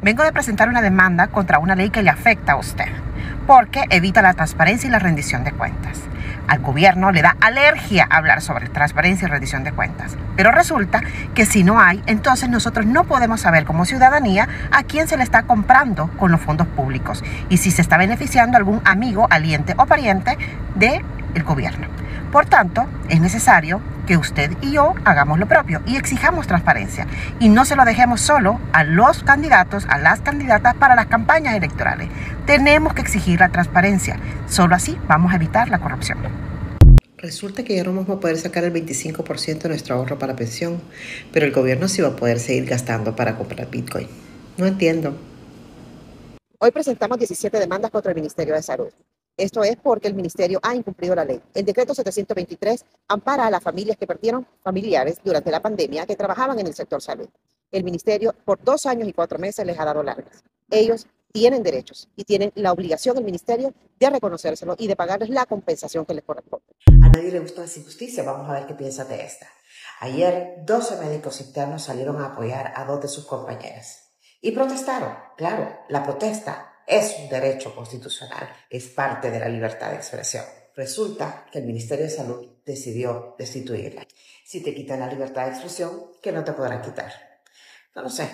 Vengo de presentar una demanda contra una ley que le afecta a usted, porque evita la transparencia y la rendición de cuentas. Al gobierno le da alergia hablar sobre transparencia y rendición de cuentas. Pero resulta que si no hay, entonces nosotros no podemos saber como ciudadanía a quién se le está comprando con los fondos públicos y si se está beneficiando algún amigo, aliente o pariente del gobierno. Por tanto, es necesario que usted y yo hagamos lo propio y exijamos transparencia y no se lo dejemos solo a los candidatos, a las candidatas para las campañas electorales. Tenemos que exigir la transparencia. Solo así vamos a evitar la corrupción. Resulta que ya no vamos a poder sacar el 25% de nuestro ahorro para pensión, pero el gobierno sí va a poder seguir gastando para comprar Bitcoin. No entiendo. Hoy presentamos 17 demandas contra el Ministerio de Salud. Esto es porque el Ministerio ha incumplido la ley. El decreto 723 ampara a las familias que perdieron familiares durante la pandemia que trabajaban en el sector salud. El Ministerio por 2 años y 4 meses les ha dado largas. Ellos tienen derechos y tienen la obligación del Ministerio de reconocérselo y de pagarles la compensación que les corresponde. A nadie le gusta esa injusticia. Vamos a ver qué piensas de esta. Ayer, 12 médicos internos salieron a apoyar a 2 de sus compañeras y protestaron. Claro, la protesta es un derecho constitucional, es parte de la libertad de expresión. Resulta que el Ministerio de Salud decidió destituirla. Si te quitan la libertad de expresión, ¿qué no te podrán quitar? No lo sé,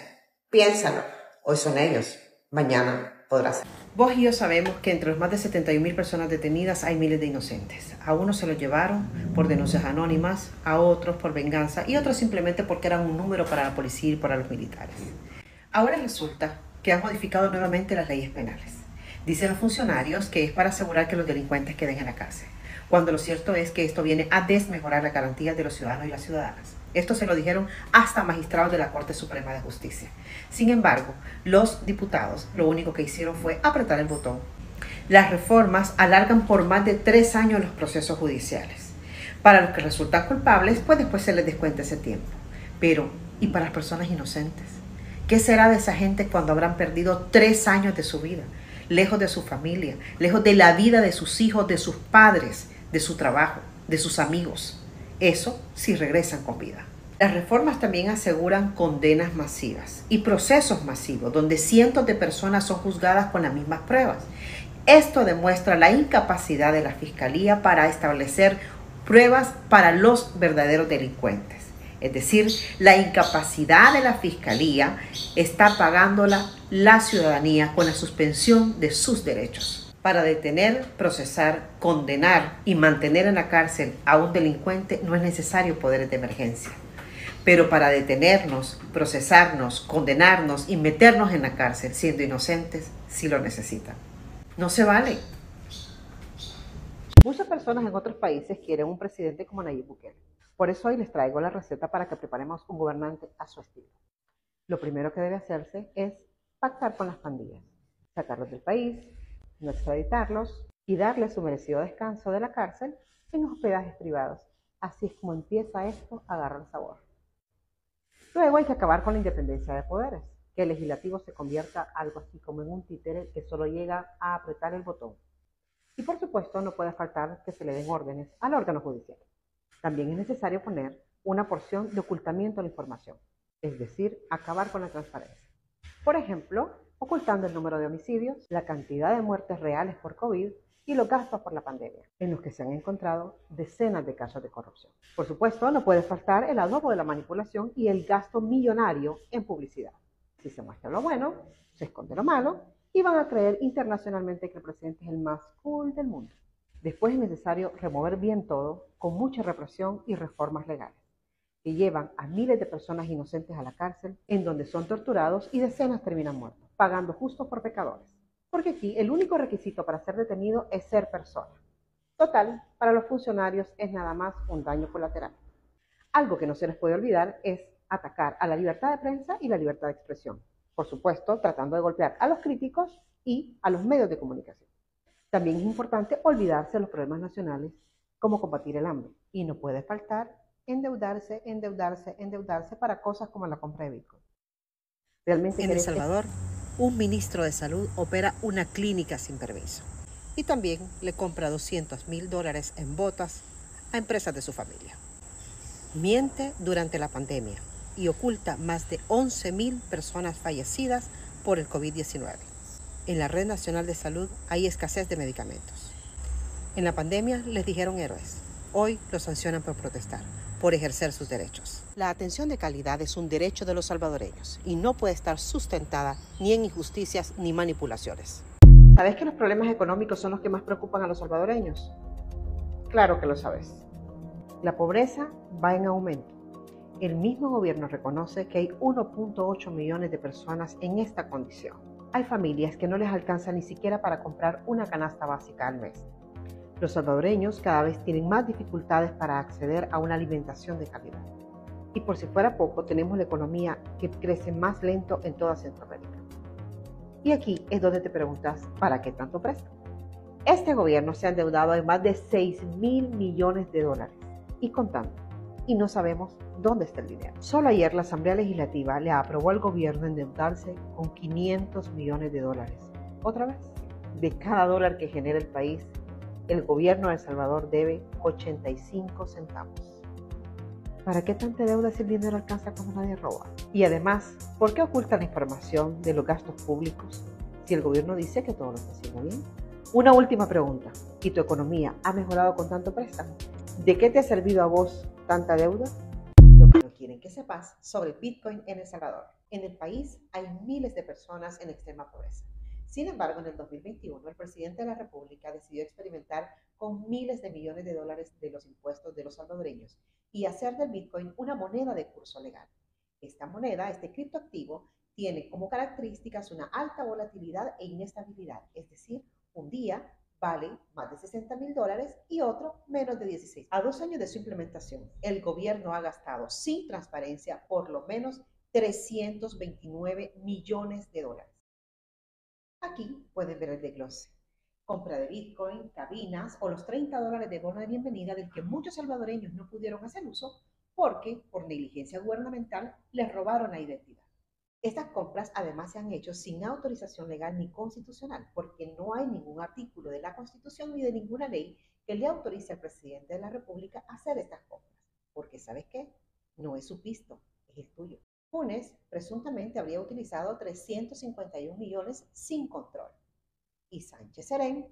piénsalo. Hoy son ellos, mañana podrá ser. Vos y yo sabemos que entre los más de 71.000 personas detenidas hay miles de inocentes. A unos se los llevaron por denuncias anónimas, a otros por venganza y otros simplemente porque eran un número para la policía y para los militares. Ahora resulta que han modificado nuevamente las leyes penales. Dicen los funcionarios que es para asegurar que los delincuentes queden en la cárcel, cuando lo cierto es que esto viene a desmejorar la garantía de los ciudadanos y las ciudadanas. Esto se lo dijeron hasta magistrados de la Corte Suprema de Justicia. Sin embargo, los diputados lo único que hicieron fue apretar el botón. Las reformas alargan por más de 3 años los procesos judiciales. Para los que resultan culpables, pues después se les descuenta ese tiempo. Pero, ¿y para las personas inocentes? ¿Qué será de esa gente cuando habrán perdido 3 años de su vida, lejos de su familia, lejos de la vida de sus hijos, de sus padres, de su trabajo, de sus amigos? Eso si regresan con vida. Las reformas también aseguran condenas masivas y procesos masivos, donde cientos de personas son juzgadas con las mismas pruebas. Esto demuestra la incapacidad de la Fiscalía para establecer pruebas para los verdaderos delincuentes. Es decir, la incapacidad de la Fiscalía está pagándola la ciudadanía con la suspensión de sus derechos. Para detener, procesar, condenar y mantener en la cárcel a un delincuente no es necesario poderes de emergencia. Pero para detenernos, procesarnos, condenarnos y meternos en la cárcel siendo inocentes, sí lo necesitan. No se vale. Muchas personas en otros países quieren un presidente como Nayib Bukele. Por eso hoy les traigo la receta para que preparemos un gobernante a su estilo. Lo primero que debe hacerse es pactar con las pandillas, sacarlos del país, no extraditarlos y darles su merecido descanso de la cárcel en hospedajes privados. Así es como empieza esto a agarrar sabor. Luego hay que acabar con la independencia de poderes, que el legislativo se convierta algo así como en un títere que solo llega a apretar el botón. Y por supuesto no puede faltar que se le den órdenes al órgano judicial. También es necesario poner una porción de ocultamiento de la información, es decir, acabar con la transparencia. Por ejemplo, ocultando el número de homicidios, la cantidad de muertes reales por COVID y los gastos por la pandemia, en los que se han encontrado decenas de casos de corrupción. Por supuesto, no puede faltar el adobo de la manipulación y el gasto millonario en publicidad. Si se muestra lo bueno, se esconde lo malo y van a creer internacionalmente que el presidente es el más cool del mundo. Después es necesario remover bien todo con mucha represión y reformas legales, que llevan a miles de personas inocentes a la cárcel, en donde son torturados y decenas terminan muertos, pagando justo por pecadores. Porque aquí el único requisito para ser detenido es ser persona. Total, para los funcionarios es nada más un daño colateral. Algo que no se les puede olvidar es atacar a la libertad de prensa y la libertad de expresión. Por supuesto, tratando de golpear a los críticos y a los medios de comunicación. También es importante olvidarse de los problemas nacionales, como combatir el hambre. Y no puede faltar endeudarse para cosas como la compra de Bitcoin. Realmente en El Salvador, un ministro de salud opera una clínica sin permiso. Y también le compra $200,000 en botas a empresas de su familia. Miente durante la pandemia y oculta más de 11,000 personas fallecidas por el COVID-19. En la Red Nacional de Salud hay escasez de medicamentos. En la pandemia les dijeron héroes. Hoy los sancionan por protestar, por ejercer sus derechos. La atención de calidad es un derecho de los salvadoreños y no puede estar sustentada ni en injusticias ni manipulaciones. ¿Sabes que los problemas económicos son los que más preocupan a los salvadoreños? Claro que lo sabes. La pobreza va en aumento. El mismo gobierno reconoce que hay 1.8 millones de personas en esta condición. Hay familias que no les alcanza ni siquiera para comprar una canasta básica al mes. Los salvadoreños cada vez tienen más dificultades para acceder a una alimentación de calidad. Y por si fuera poco, tenemos la economía que crece más lento en toda Centroamérica. Y aquí es donde te preguntas, ¿para qué tanto préstamo? Este gobierno se ha endeudado en más de 6.000 millones de dólares y contando. Y no sabemos dónde está el dinero. Solo ayer la Asamblea Legislativa le aprobó al gobierno endeudarse con 500 millones de dólares. Otra vez, de cada dólar que genera el país, el gobierno de El Salvador debe 85 centavos. ¿Para qué tanta deuda si el dinero alcanza cuando nadie roba? Y además, ¿por qué ocultan la información de los gastos públicos si el gobierno dice que todo lo está haciendo bien? Una última pregunta. ¿Y tu economía ha mejorado con tanto préstamo? ¿De qué te ha servido a vos tanta deuda? Lo que no quieren que sepas sobre el Bitcoin en El Salvador. En el país hay miles de personas en extrema pobreza. Sin embargo, en el 2021, el presidente de la República decidió experimentar con miles de millones de dólares de los impuestos de los salvadoreños y hacer del Bitcoin una moneda de curso legal. Esta moneda, este criptoactivo, tiene como características una alta volatilidad e inestabilidad, es decir, un día vale más de $60,000 y otro menos de 16. A 2 años de su implementación, el gobierno ha gastado sin transparencia por lo menos 329 millones de dólares. Aquí pueden ver el desglose. Compra de Bitcoin, cabinas o los $30 de bono de bienvenida del que muchos salvadoreños no pudieron hacer uso porque, por negligencia gubernamental, les robaron la identidad. Estas compras además se han hecho sin autorización legal ni constitucional, porque no hay ningún artículo de la Constitución ni de ninguna ley que le autorice al presidente de la República a hacer estas compras. Porque, ¿sabes qué? No es su pisto, es el tuyo. Funes presuntamente habría utilizado 351 millones sin control. Y Sánchez Serén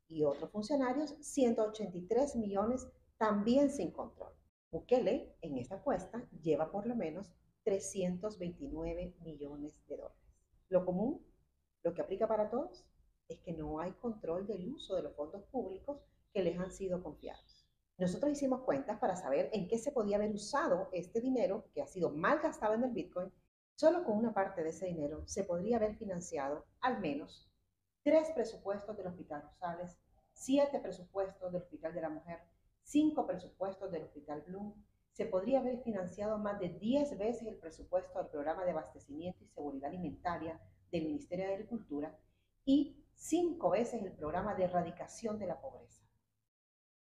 y otros funcionarios 183 millones también sin control. Bukele en esta apuesta lleva por lo menos 329 millones de dólares. Lo común, lo que aplica para todos, es que no hay control del uso de los fondos públicos que les han sido confiados. Nosotros hicimos cuentas para saber en qué se podía haber usado este dinero que ha sido mal gastado en el Bitcoin. Solo con una parte de ese dinero se podría haber financiado al menos 3 presupuestos del Hospital Rosales, 7 presupuestos del Hospital de la Mujer, 5 presupuestos del Hospital Bloom. Se podría haber financiado más de 10 veces el presupuesto del Programa de Abastecimiento y Seguridad Alimentaria del Ministerio de Agricultura y 5 veces el Programa de Erradicación de la Pobreza.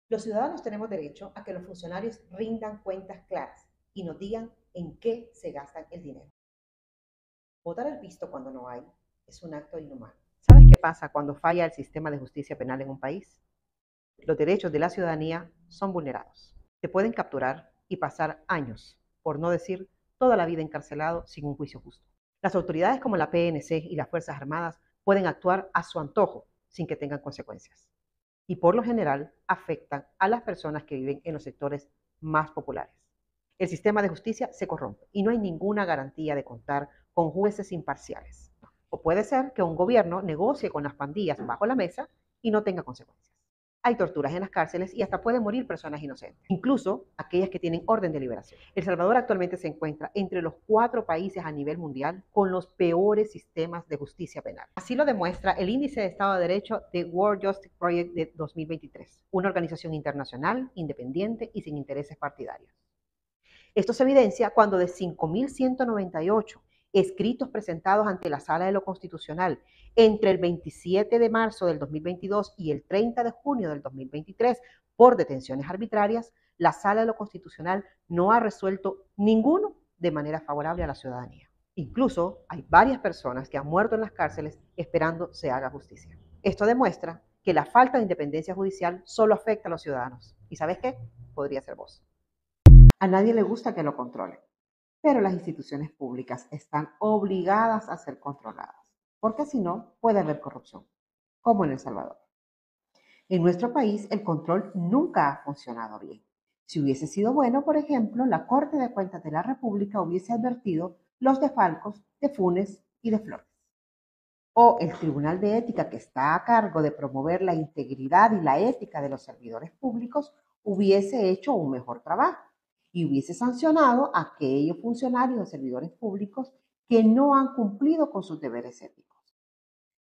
Los ciudadanos tenemos derecho a que los funcionarios rindan cuentas claras y nos digan en qué se gastan el dinero. Votar el visto cuando no hay es un acto inhumano. ¿Sabes qué pasa cuando falla el sistema de justicia penal en un país? Los derechos de la ciudadanía son vulnerados. Te pueden capturar y pasar años, por no decir toda la vida encarcelado sin un juicio justo. Las autoridades como la PNC y las Fuerzas Armadas pueden actuar a su antojo sin que tengan consecuencias. Y por lo general afectan a las personas que viven en los sectores más populares. El sistema de justicia se corrompe y no hay ninguna garantía de contar con jueces imparciales. O puede ser que un gobierno negocie con las pandillas bajo la mesa y no tenga consecuencias. Hay torturas en las cárceles y hasta pueden morir personas inocentes, incluso aquellas que tienen orden de liberación. El Salvador actualmente se encuentra entre los 4 países a nivel mundial con los peores sistemas de justicia penal. Así lo demuestra el Índice de Estado de Derecho de World Justice Project de 2023, una organización internacional, independiente y sin intereses partidarios. Esto se evidencia cuando de 5.198 escritos presentados ante la Sala de lo Constitucional entre el 27 de marzo del 2022 y el 30 de junio del 2023 por detenciones arbitrarias, la Sala de lo Constitucional no ha resuelto ninguno de manera favorable a la ciudadanía. Incluso hay varias personas que han muerto en las cárceles esperando se haga justicia. Esto demuestra que la falta de independencia judicial solo afecta a los ciudadanos. ¿Y sabes qué? Podría ser vos. A nadie le gusta que lo controlen, pero las instituciones públicas están obligadas a ser controladas. porque si no puede haber corrupción, como en El Salvador. En nuestro país el control nunca ha funcionado bien. Si hubiese sido bueno, por ejemplo, la Corte de Cuentas de la República hubiese advertido los desfalcos de Funes y de Flores. O el Tribunal de Ética, que está a cargo de promover la integridad y la ética de los servidores públicos, hubiese hecho un mejor trabajo y hubiese sancionado a aquellos funcionarios o servidores públicos que no han cumplido con sus deberes éticos,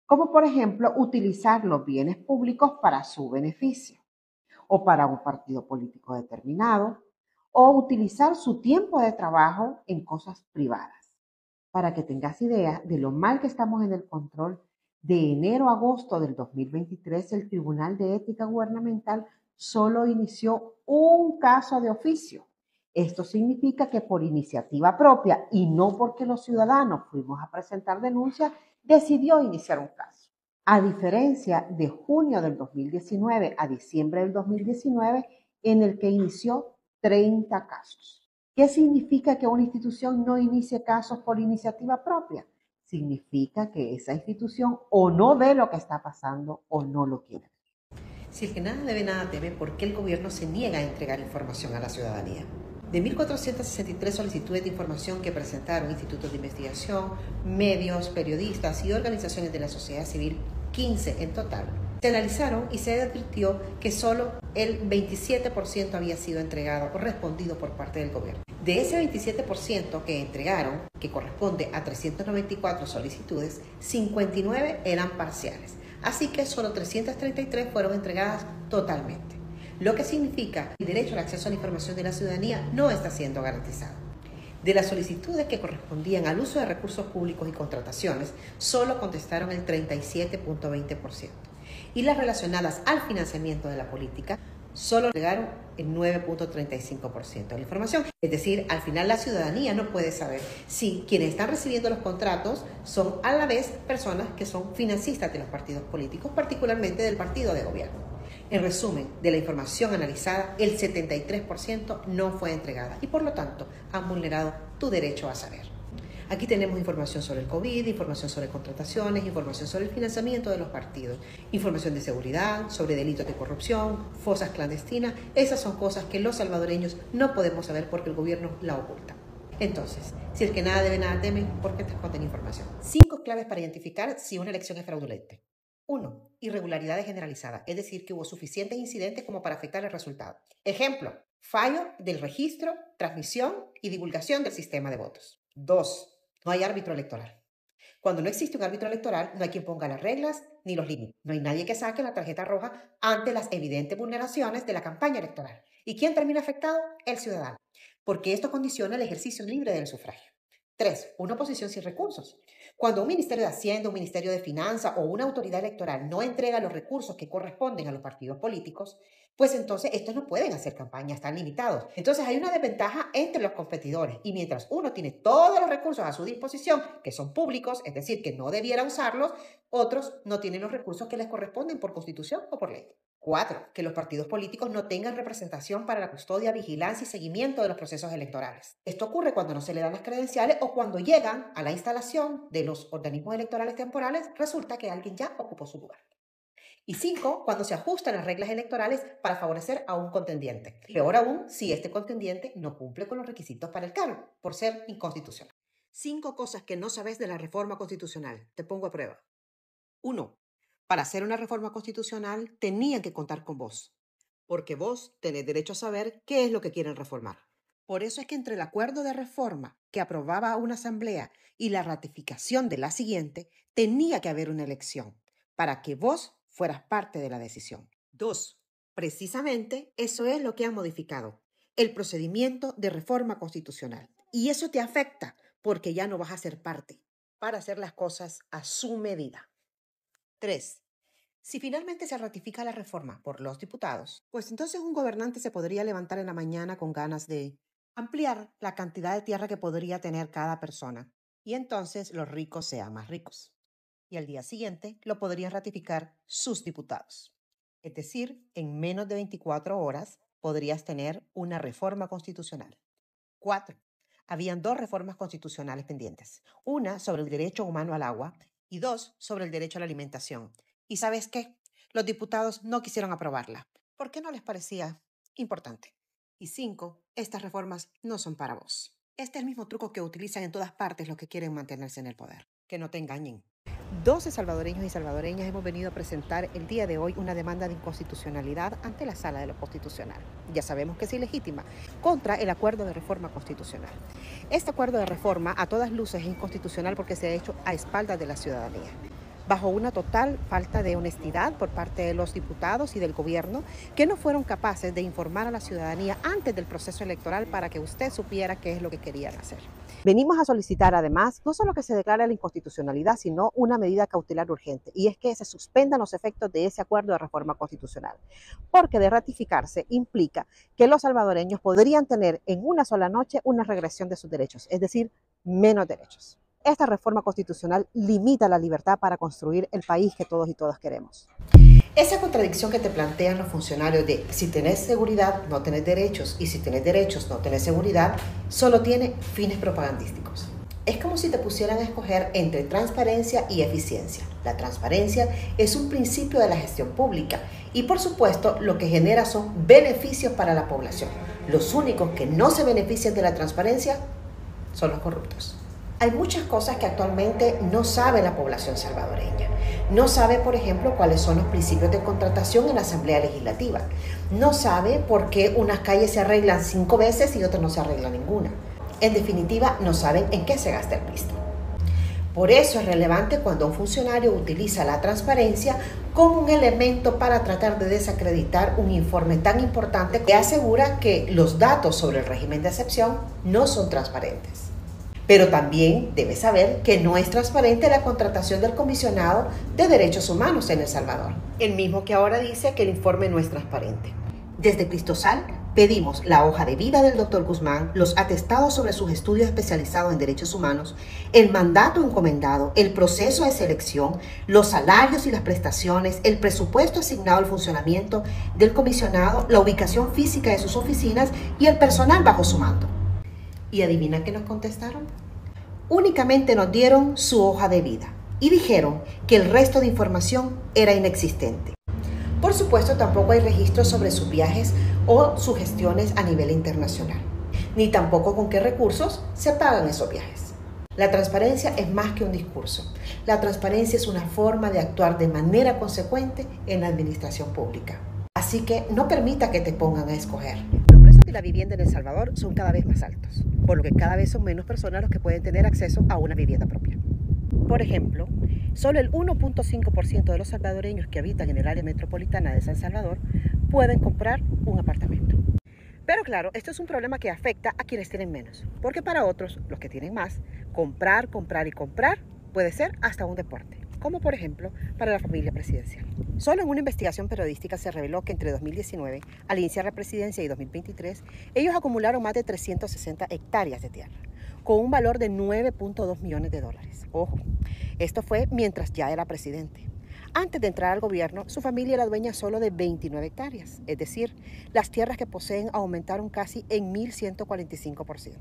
como por ejemplo utilizar los bienes públicos para su beneficio o para un partido político determinado, o utilizar su tiempo de trabajo en cosas privadas. Para que tengas idea de lo mal que estamos en el control, de enero a agosto del 2023 el Tribunal de Ética Gubernamental solo inició un caso de oficio. Esto significa que por iniciativa propia y no porque los ciudadanos fuimos a presentar denuncia, decidió iniciar un caso. A diferencia de junio del 2019 a diciembre del 2019, en el que inició 30 casos. ¿Qué significa que una institución no inicie casos por iniciativa propia? Significa que esa institución o no ve lo que está pasando o no lo quiere. Si el que nada debe, nada teme, ¿por qué el gobierno se niega a entregar información a la ciudadanía? De 1.463 solicitudes de información que presentaron institutos de investigación, medios, periodistas y organizaciones de la sociedad civil, 15 en total, se analizaron y se advirtió que solo el 27% había sido entregado o respondido por parte del gobierno. De ese 27% que entregaron, que corresponde a 394 solicitudes, 59 eran parciales. Así que solo 333 fueron entregadas totalmente, lo que significa que el derecho al acceso a la información de la ciudadanía no está siendo garantizado. De las solicitudes que correspondían al uso de recursos públicos y contrataciones, solo contestaron el 37.20%. Y las relacionadas al financiamiento de la política, solo entregaron el 9.35% de la información. Es decir, al final la ciudadanía no puede saber si quienes están recibiendo los contratos son a la vez personas que son financistas de los partidos políticos, particularmente del partido de gobierno. En resumen, de la información analizada, el 73% no fue entregada y por lo tanto han vulnerado tu derecho a saber. Aquí tenemos información sobre el COVID, información sobre contrataciones, información sobre el financiamiento de los partidos, información de seguridad, sobre delitos de corrupción, fosas clandestinas. Esas son cosas que los salvadoreños no podemos saber porque el gobierno la oculta. Entonces, si el que nada debe, nada teme, ¿por qué te esconden información? 5 claves para identificar si una elección es fraudulenta. 1. Irregularidades generalizadas, es decir, que hubo suficientes incidentes como para afectar el resultado. Ejemplo, fallo del registro, transmisión y divulgación del sistema de votos. 2. No hay árbitro electoral. Cuando no existe un árbitro electoral, no hay quien ponga las reglas ni los límites. No hay nadie que saque la tarjeta roja ante las evidentes vulneraciones de la campaña electoral. ¿Y quién termina afectado? El ciudadano, porque esto condiciona el ejercicio libre del sufragio. 3. Una oposición sin recursos. Cuando un ministerio de Hacienda, un ministerio de Finanzas o una autoridad electoral no entrega los recursos que corresponden a los partidos políticos, pues entonces estos no pueden hacer campaña, están limitados. Entonces hay una desventaja entre los competidores y mientras uno tiene todos los recursos a su disposición, que son públicos, es decir, que no debiera usarlos, otros no tienen los recursos que les corresponden por constitución o por ley. 4. Que los partidos políticos no tengan representación para la custodia, vigilancia y seguimiento de los procesos electorales. Esto ocurre cuando no se le dan las credenciales o cuando llegan a la instalación de los organismos electorales temporales, resulta que alguien ya ocupó su lugar. Y 5, cuando se ajustan las reglas electorales para favorecer a un contendiente. Peor aún, si este contendiente no cumple con los requisitos para el cargo, por ser inconstitucional. 5 cosas que no sabes de la reforma constitucional. Te pongo a prueba. 1. Para hacer una reforma constitucional tenían que contar con vos, porque vos tenés derecho a saber qué es lo que quieren reformar. Por eso es que entre el acuerdo de reforma que aprobaba una asamblea y la ratificación de la siguiente, tenía que haber una elección para que vos fueras parte de la decisión. 2. Precisamente eso es lo que han modificado, el procedimiento de reforma constitucional. Y eso te afecta porque ya no vas a ser parte para hacer las cosas a su medida. 3. Si finalmente se ratifica la reforma por los diputados, pues entonces un gobernante se podría levantar en la mañana con ganas de ampliar la cantidad de tierra que podría tener cada persona y entonces los ricos sean más ricos. Y al día siguiente lo podrían ratificar sus diputados. Es decir, en menos de 24 horas podrías tener una reforma constitucional. 4. Habían 2 reformas constitucionales pendientes. Una sobre el derecho humano al agua y 2 sobre el derecho a la alimentación. ¿Y sabes qué? Los diputados no quisieron aprobarla porque no les parecía importante. Y 5, estas reformas no son para vos. Este es el mismo truco que utilizan en todas partes los que quieren mantenerse en el poder. Que no te engañen. 12 salvadoreños y salvadoreñas hemos venido a presentar el día de hoy una demanda de inconstitucionalidad ante la Sala de lo Constitucional. Ya sabemos que es ilegítima, contra el acuerdo de reforma constitucional. Este acuerdo de reforma a todas luces es inconstitucional porque se ha hecho a espaldas de la ciudadanía, bajo una total falta de honestidad por parte de los diputados y del gobierno, que no fueron capaces de informar a la ciudadanía antes del proceso electoral para que usted supiera qué es lo que querían hacer. Venimos a solicitar además no solo que se declare la inconstitucionalidad, sino una medida cautelar urgente, y es que se suspendan los efectos de ese acuerdo de reforma constitucional, porque de ratificarse implica que los salvadoreños podrían tener en una sola noche una regresión de sus derechos, es decir, menos derechos. Esta reforma constitucional limita la libertad para construir el país que todos y todas queremos. Esa contradicción que te plantean los funcionarios de si tenés seguridad no tenés derechos y si tenés derechos no tenés seguridad, solo tiene fines propagandísticos. Es como si te pusieran a escoger entre transparencia y eficiencia. La transparencia es un principio de la gestión pública y por supuesto lo que genera son beneficios para la población. Los únicos que no se benefician de la transparencia son los corruptos. Hay muchas cosas que actualmente no sabe la población salvadoreña. No sabe, por ejemplo, cuáles son los principios de contratación en la Asamblea Legislativa. No sabe por qué unas calles se arreglan 5 veces y otras no se arregla ninguna. En definitiva, no saben en qué se gasta el pisto. Por eso es relevante cuando un funcionario utiliza la transparencia como un elemento para tratar de desacreditar un informe tan importante que asegura que los datos sobre el régimen de excepción no son transparentes. Pero también debe saber que no es transparente la contratación del comisionado de derechos humanos en El Salvador, el mismo que ahora dice que el informe no es transparente. Desde Cristosal pedimos la hoja de vida del Dr. Guzmán, los atestados sobre sus estudios especializados en derechos humanos, el mandato encomendado, el proceso de selección, los salarios y las prestaciones, el presupuesto asignado al funcionamiento del comisionado, la ubicación física de sus oficinas y el personal bajo su mando. ¿Y adivina qué nos contestaron? Únicamente nos dieron su hoja de vida y dijeron que el resto de información era inexistente. Por supuesto, tampoco hay registros sobre sus viajes o sus gestiones a nivel internacional, ni tampoco con qué recursos se pagan esos viajes. La transparencia es más que un discurso. La transparencia es una forma de actuar de manera consecuente en la administración pública. Así que no permita que te pongan a escoger. Los precios de la vivienda en El Salvador son cada vez más altos, por lo que cada vez son menos personas los que pueden tener acceso a una vivienda propia. Por ejemplo, solo el 1.5% de los salvadoreños que habitan en el área metropolitana de San Salvador pueden comprar un apartamento. Pero claro, esto es un problema que afecta a quienes tienen menos, porque para otros, los que tienen más, comprar puede ser hasta un deporte, como por ejemplo para la familia presidencial. Solo en una investigación periodística se reveló que entre 2019, al iniciar la presidencia, y 2023, ellos acumularon más de 360 hectáreas de tierra, con un valor de 9.2 millones de dólares. Ojo, esto fue mientras ya era presidente. Antes de entrar al gobierno, su familia era dueña solo de 29 hectáreas, es decir, las tierras que poseen aumentaron casi en 1.145%.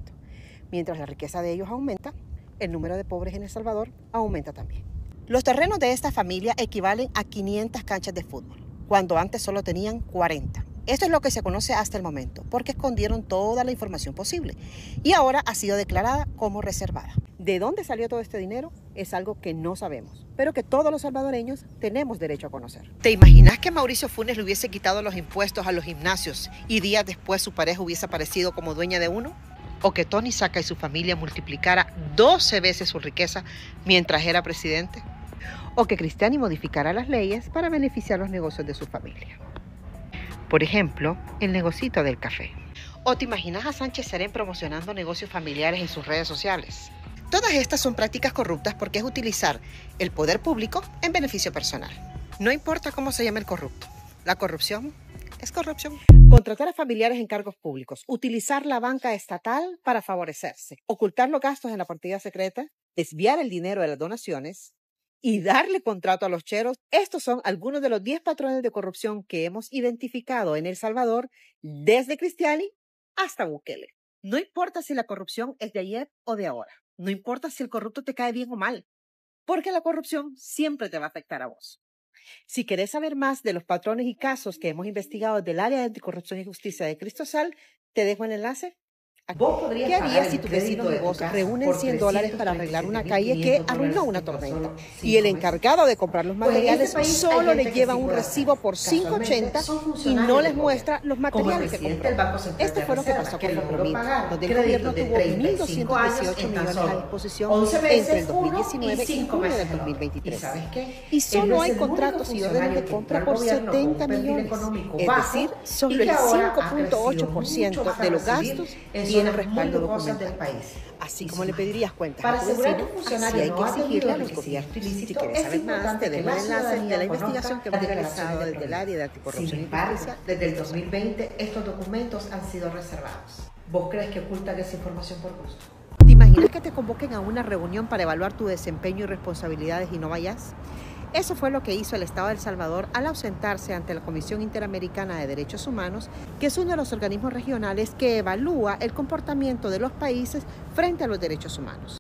Mientras la riqueza de ellos aumenta, el número de pobres en El Salvador aumenta también. Los terrenos de esta familia equivalen a 500 canchas de fútbol, cuando antes solo tenían 40. Esto es lo que se conoce hasta el momento, porque escondieron toda la información posible y ahora ha sido declarada como reservada. ¿De dónde salió todo este dinero? Es algo que no sabemos, pero que todos los salvadoreños tenemos derecho a conocer. ¿Te imaginas que Mauricio Funes le hubiese quitado los impuestos a los gimnasios y días después su pareja hubiese aparecido como dueña de uno? ¿O que Tony Saca y su familia multiplicara 12 veces su riqueza mientras era presidente? ¿O que Cristiani modificara las leyes para beneficiar los negocios de su familia? Por ejemplo, el negocito del café. ¿O te imaginas a Sánchez Serén promocionando negocios familiares en sus redes sociales? Todas estas son prácticas corruptas porque es utilizar el poder público en beneficio personal. No importa cómo se llame el corrupto, la corrupción es corrupción. Contratar a familiares en cargos públicos, utilizar la banca estatal para favorecerse, ocultar los gastos en la partida secreta, desviar el dinero de las donaciones y darle contrato a los cheros. Estos son algunos de los 10 patrones de corrupción que hemos identificado en El Salvador desde Cristiani hasta Bukele. No importa si la corrupción es de ayer o de ahora. No importa si el corrupto te cae bien o mal. porque la corrupción siempre te va a afectar a vos. Si querés saber más de los patrones y casos que hemos investigado desde el área de Anticorrupción y Justicia de Cristosal, te dejo el enlace. ¿Qué harías si tus vecinos y vos reúnen $100 para arreglar una calle que arruinó una tormenta? Y el encargado de comprar los materiales solo les lleva un recibo por $5.80 y no les muestra los materiales que compró. Esto fue lo que pasó con Compromita, donde el gobierno tuvo 1.218 millones a disposición entre el 2019 y junio del 2023. Y solo hay contratos y órdenes de compra por 70 millones. Es decir, solo el 5.8% de los gastos tiene respaldo documental. Así como le pedirías cuentas a tu vecino, así hay que exigirle a los gobiernos. Si quieres saber más, te dejo el enlace de la investigación que hemos realizado desde el área de Anticorrupción y Justicia. Desde el 2020, estos documentos han sido reservados. ¿Vos crees que ocultan esa información por gusto? ¿Te imaginas que te convoquen a una reunión para evaluar tu desempeño y responsabilidades y no vayas? Eso fue lo que hizo el Estado de El Salvador al ausentarse ante la Comisión Interamericana de Derechos Humanos, que es uno de los organismos regionales que evalúa el comportamiento de los países frente a los derechos humanos.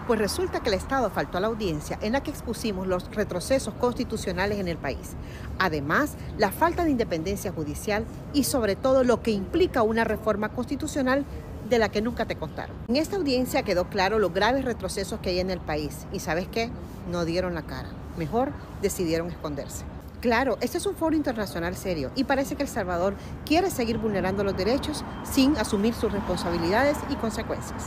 Pues resulta que el Estado faltó a la audiencia en la que expusimos los retrocesos constitucionales en el país. Además, la falta de independencia judicial y sobre todo lo que implica una reforma constitucional de la que nunca te contaron. En esta audiencia quedó claro los graves retrocesos que hay en el país y ¿sabes qué? No dieron la cara. Mejor decidieron esconderse. Claro, este es un foro internacional serio y parece que El Salvador quiere seguir vulnerando los derechos sin asumir sus responsabilidades y consecuencias.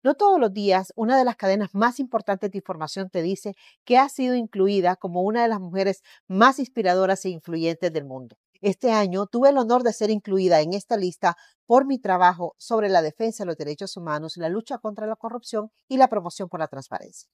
No todos los días una de las cadenas más importantes de información te dice que ha sido incluida como una de las mujeres más inspiradoras e influyentes del mundo. Este año tuve el honor de ser incluida en esta lista por mi trabajo sobre la defensa de los derechos humanos, la lucha contra la corrupción y la promoción por la transparencia.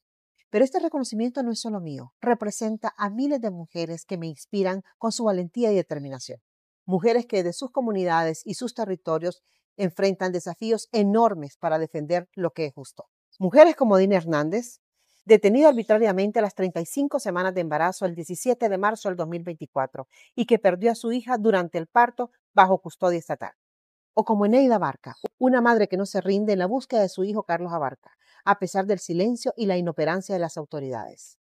Pero este reconocimiento no es solo mío, representa a miles de mujeres que me inspiran con su valentía y determinación. Mujeres que de sus comunidades y sus territorios enfrentan desafíos enormes para defender lo que es justo. Mujeres como Dina Hernández, detenida arbitrariamente a las 35 semanas de embarazo el 17 de marzo del 2024 y que perdió a su hija durante el parto bajo custodia estatal. O como Eneida Abarca, una madre que no se rinde en la búsqueda de su hijo Carlos Abarca, a pesar del silencio y la inoperancia de las autoridades.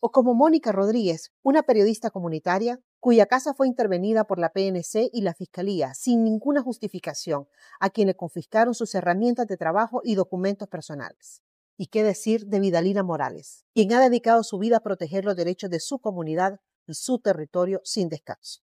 O como Mónica Rodríguez, una periodista comunitaria cuya casa fue intervenida por la PNC y la Fiscalía sin ninguna justificación, a quien le confiscaron sus herramientas de trabajo y documentos personales. ¿Y qué decir de Vidalina Morales, quien ha dedicado su vida a proteger los derechos de su comunidad y su territorio sin descanso?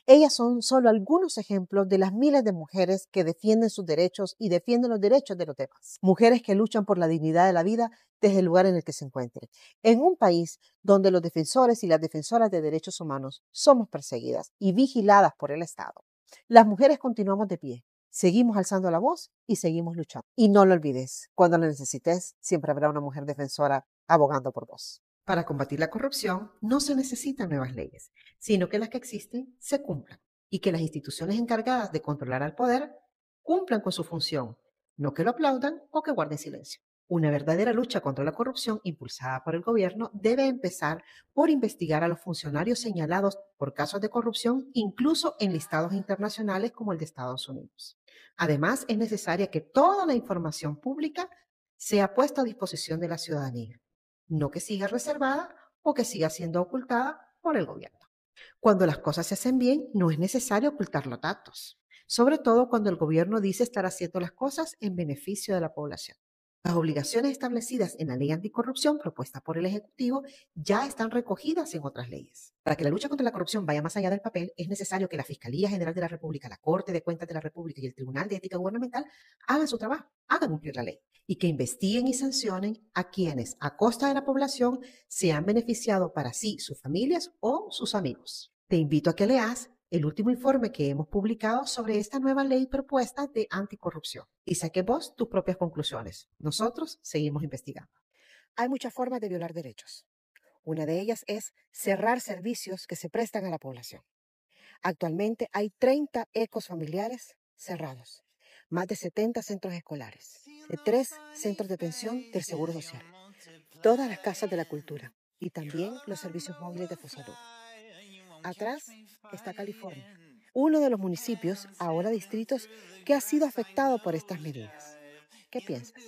Ellas son solo algunos ejemplos de las miles de mujeres que defienden sus derechos y defienden los derechos de los demás. Mujeres que luchan por la dignidad de la vida desde el lugar en el que se encuentren. En un país donde los defensores y las defensoras de derechos humanos somos perseguidas y vigiladas por el Estado, las mujeres continuamos de pie. Seguimos alzando la voz y seguimos luchando. Y no lo olvides, cuando lo necesites, siempre habrá una mujer defensora abogando por vos. Para combatir la corrupción no se necesitan nuevas leyes, sino que las que existen se cumplan y que las instituciones encargadas de controlar al poder cumplan con su función, no que lo aplaudan o que guarden silencio. Una verdadera lucha contra la corrupción impulsada por el gobierno debe empezar por investigar a los funcionarios señalados por casos de corrupción, incluso en listados internacionales como el de Estados Unidos. Además, es necesaria que toda la información pública sea puesta a disposición de la ciudadanía, no que siga reservada o que siga siendo ocultada por el gobierno. Cuando las cosas se hacen bien, no es necesario ocultar los datos, sobre todo cuando el gobierno dice estar haciendo las cosas en beneficio de la población. Las obligaciones establecidas en la ley anticorrupción propuesta por el Ejecutivo ya están recogidas en otras leyes. Para que la lucha contra la corrupción vaya más allá del papel, es necesario que la Fiscalía General de la República, la Corte de Cuentas de la República y el Tribunal de Ética Gubernamental hagan su trabajo, hagan cumplir la ley y que investiguen y sancionen a quienes, a costa de la población, se han beneficiado para sí, sus familias o sus amigos. Te invito a que leas el último informe que hemos publicado sobre esta nueva ley propuesta de anticorrupción y saquemos tus propias conclusiones. Nosotros seguimos investigando. Hay muchas formas de violar derechos. Una de ellas es cerrar servicios que se prestan a la población. Actualmente hay 30 ecos familiares cerrados, más de 70 centros escolares, de 3 centros de pensión del Seguro Social, todas las casas de la cultura y también los servicios móviles de Fosalud. Atrás está California, uno de los municipios, ahora distritos, que ha sido afectado por estas medidas. ¿Qué piensas?